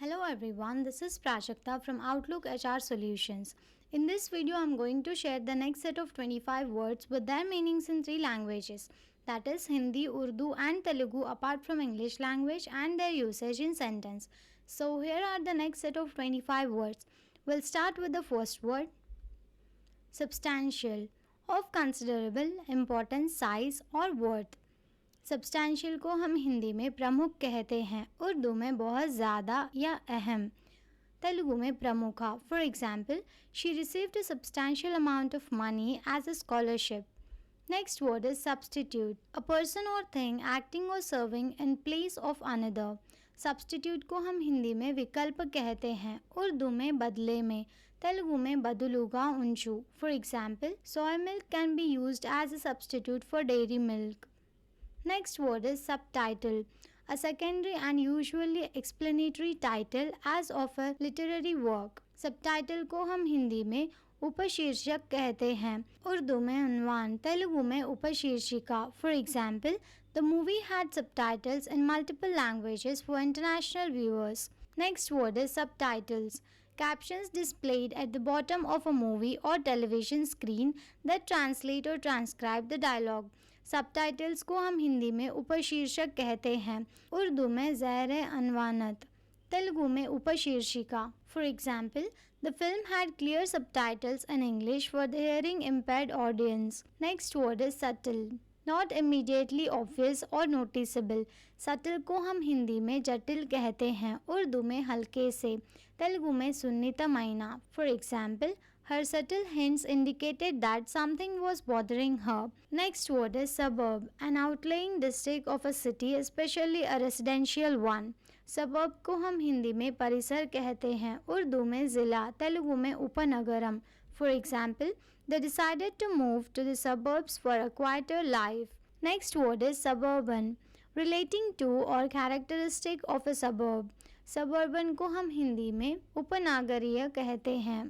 Hello everyone, this is Prajakta from Outlook HR Solutions. In this video, I'm going to share the next set of 25 words with their meanings in three languages, that is Hindi, Urdu and Telugu apart from English language and their usage in sentence. So here are the next set of 25 words. We'll start with the first word, substantial, of considerable importance, size or worth. Substantial को हम हिंदी में प्रमुख कहते हैं, उर्दू में बहुत ज़्यादा या अहम, तेलुगु में प्रमुखा. For example, she received a substantial amount of money as a scholarship. Next word is substitute, a person और थिंग एक्टिंग और serving in place of another. Substitute को हम हिंदी में विकल्प कहते हैं, उर्दू में बदले में, तेलुगु में बदलूगा उंचू. For example, soy milk can be used as a substitute for dairy milk. Next word is subtitle, a secondary and usually explanatory title as of a literary work. Subtitle को हम हिंदी में उपशीर्षक कहते हैं, उर्दू में उन्वान, तेलुगु में उपशीर्षिका. For example, the movie had subtitles in multiple languages for international viewers. Next word is subtitles, captions displayed at the bottom of a movie or television screen that translate or transcribe the dialogue. Subtitles को हम हिंदी में उपशीर्षक कहते हैं, उर्दू में ज़ैर अनवानत, तेलुगु में उपशीर्षिका. For example, the film had clear subtitles in English for the hearing impaired audience. Next word is subtle, not immediately obvious और नोटिसेबल. सटल को हम हिंदी में जटिल कहते हैं, उर्दू में हल्के से, तेलुगु में सुन्नितमैना. For example, her subtle hints indicated that something was bothering her. Next word is suburb, an outlying district of a city, especially a residential one. Suburb को हम हिंदी में परिसर कहते हैं, उर्दू में ज़िला, तेलुगु में उपनगरम. For example, they decided to move to the suburbs for a quieter life. Next word is suburban, relating to or characteristic of a suburb. Suburban को हम हिंदी में उपनागरीय कहते हैं,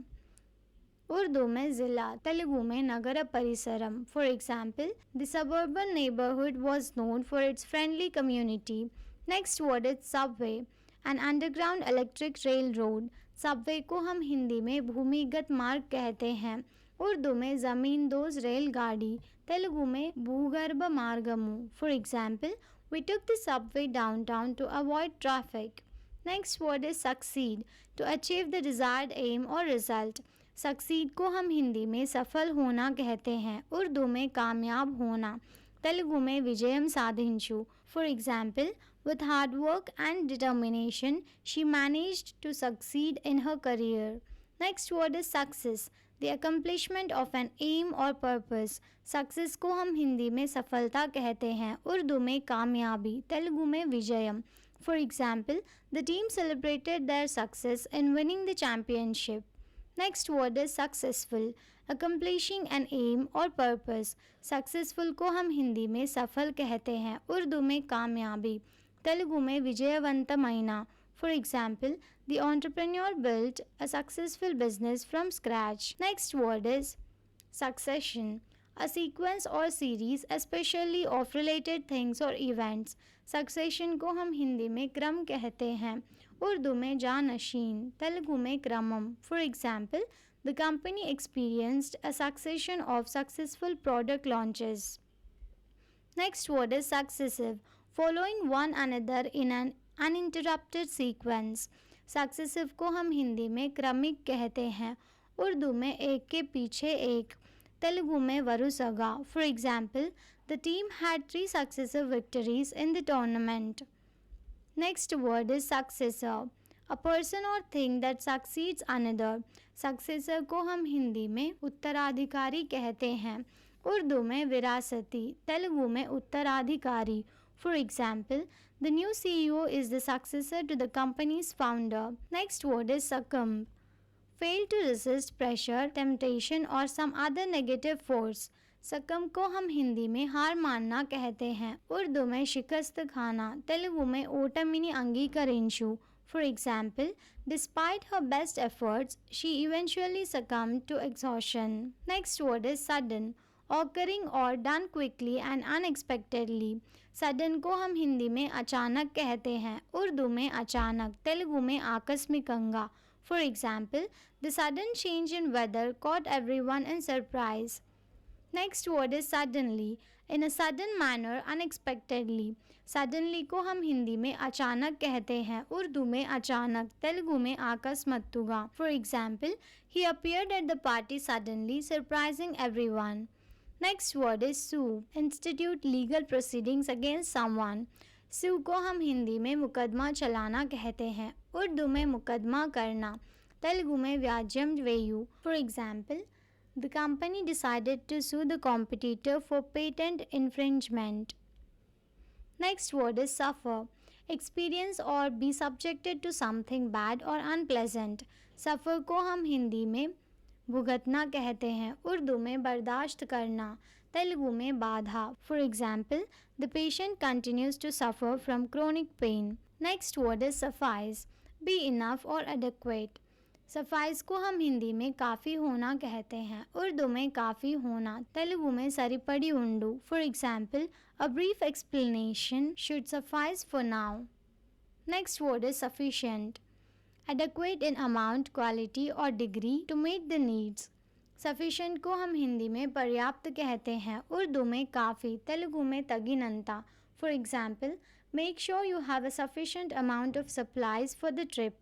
उर्दू में ज़िला, तेलुगु में नगर परिसरम. For example, the suburban neighbourhood was known for its friendly community. Next word is subway, an underground electric rail road. Subway को हम हिंदी में भूमिगत मार्ग कहते हैं, उर्दू में ज़मींदोज़ रेलगाड़ी, तेलुगु में भूगर्भ मार्गमु. For example, we took the subway downtown to avoid traffic. Next word is succeed, to achieve the desired aim और रिजल्ट. सक्सीड को हम हिंदी में सफल होना कहते हैं, उर्दू में कामयाब होना, तेलुगु में विजयम साधिंचु. For example, with hard work and determination she managed to succeed in her career. Next word is success, the accomplishment of an aim और पर्पस. सक्सेस को हम हिंदी में सफलता कहते हैं, उर्दू में कामयाबी, तेलुगु में विजयम. For example, the team celebrated their success in winning the championship. Next word is successful, accomplishing an aim और पर्पस. सक्सेसफुल को हम हिंदी में सफल कहते हैं, उर्दू में कामयाबी, तेलुगु में विजयवंतमैना. For example, the entrepreneur built a successful business from scratch. Next word is succession, a sequence or series especially of related things or events. Succession को हम हिंदी में क्रम कहते हैं, उर्दू में जानशीन, तेलुगु में क्रमम. For example, the company experienced a succession of successful product launches. Next word is successive, following one another in an uninterrupted sequence. Successive को हम हिंदी में क्रमिक कहते हैं, उर्दू में एक के पीछे एक, तेलुगु में वरुसगा. For example, the team had 3 successive victories in the tournament. Next word is successor, a person और thing that succeeds another. Successor को हम हिंदी में उत्तराधिकारी कहते हैं, उर्दू में विरासती, तेलुगु में उत्तराधिकारी. For example, the new CEO is the successor to the company's founder. Next word is succumb, fail to resist pressure, temptation or some other negative force. सकम को हम हिंदी में हार मानना कहते हैं, उर्दू में शिकस्त खाना, तेलुगु में ओटमिनी अंगीकरिंचु. For example, despite her best efforts, she eventually succumbed to exhaustion. Next word is sudden, occurring or done quickly and unexpectedly. Sudden को हम हिंदी में अचानक कहते हैं, उर्दू में अचानक, तेलुगु में आकस्मिकंगा. For example, the sudden change in weather caught everyone in surprise. Next word is suddenly. In a sudden manner, unexpectedly. Suddenly को हम हिंदी में अचानक कहते हैं, उर्दू में अचानक, तेलुगु में आकस्मत्तुगा. For example, he appeared at the party suddenly, surprising everyone. Next word is sue. Institute legal proceedings against someone. sue को हम हिंदी में मुकदमा चलाना कहते हैं, उर्दू में मुकदमा करना, तेलुगु में व्याज्यम वेयु. For example, the company decided to sue the competitor for patent infringement. Next word is suffer. Experience or be subjected to something bad or unpleasant. Suffer को हम हिंदी में भुगतना कहते हैं, उर्दू में बर्दाश्त करना, तेलुगु में बाधा. For example, the patient continues to suffer from chronic pain. Next word is suffice. Be enough or adequate. Suffice को हम हिंदी में काफ़ी होना कहते हैं, उर्दू में काफ़ी होना, तेलुगु में सरिपड़ी उंडू. For example, a brief explanation should suffice for now. Next word is sufficient. Adequate in amount, quality or degree to meet the needs. Sufficient को हम हिंदी में पर्याप्त कहते हैं, उर्दू में काफ़ी, तेलुगु में तगिनंता. For example, make sure you have a sufficient amount of supplies for the trip.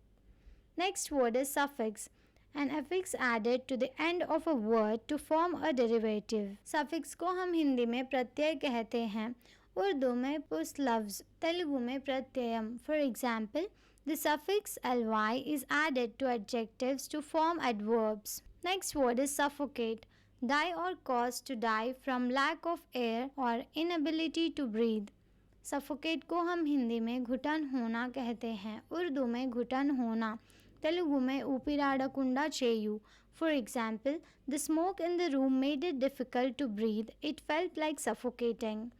Next word is suffix. An affix added to the end of a word to form a derivative. Suffix को हम हिंदी में प्रत्यय कहते हैं, उर्दू में पुस्लफ्ज, तेलुगु में प्रत्ययम. For example, the suffix ly is added to adjectives to form adverbs. Next word is suffocate. Die or cause to die from lack of air or inability to breathe. Suffocate को हम हिंदी में घुटन होना कहते हैं, उर्दू में घुटन होना, तेलुगु में ऊपिराडकुंडा चेयु. For example, the smoke in the room made it difficult to breathe. It felt like suffocating.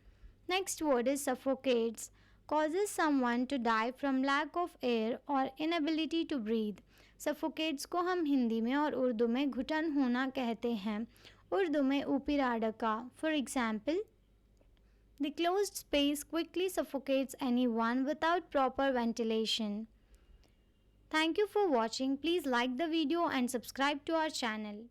Next word is suffocates. Causes someone to die from lack of air or inability to breathe. Suffocates को हम हिंदी में और उर्दू में घुटन होना कहते हैं, उर्दू में ऊपिराडका. For example, the closed space quickly suffocates anyone without proper ventilation. Thank you for watching. Please like the video and subscribe to our channel.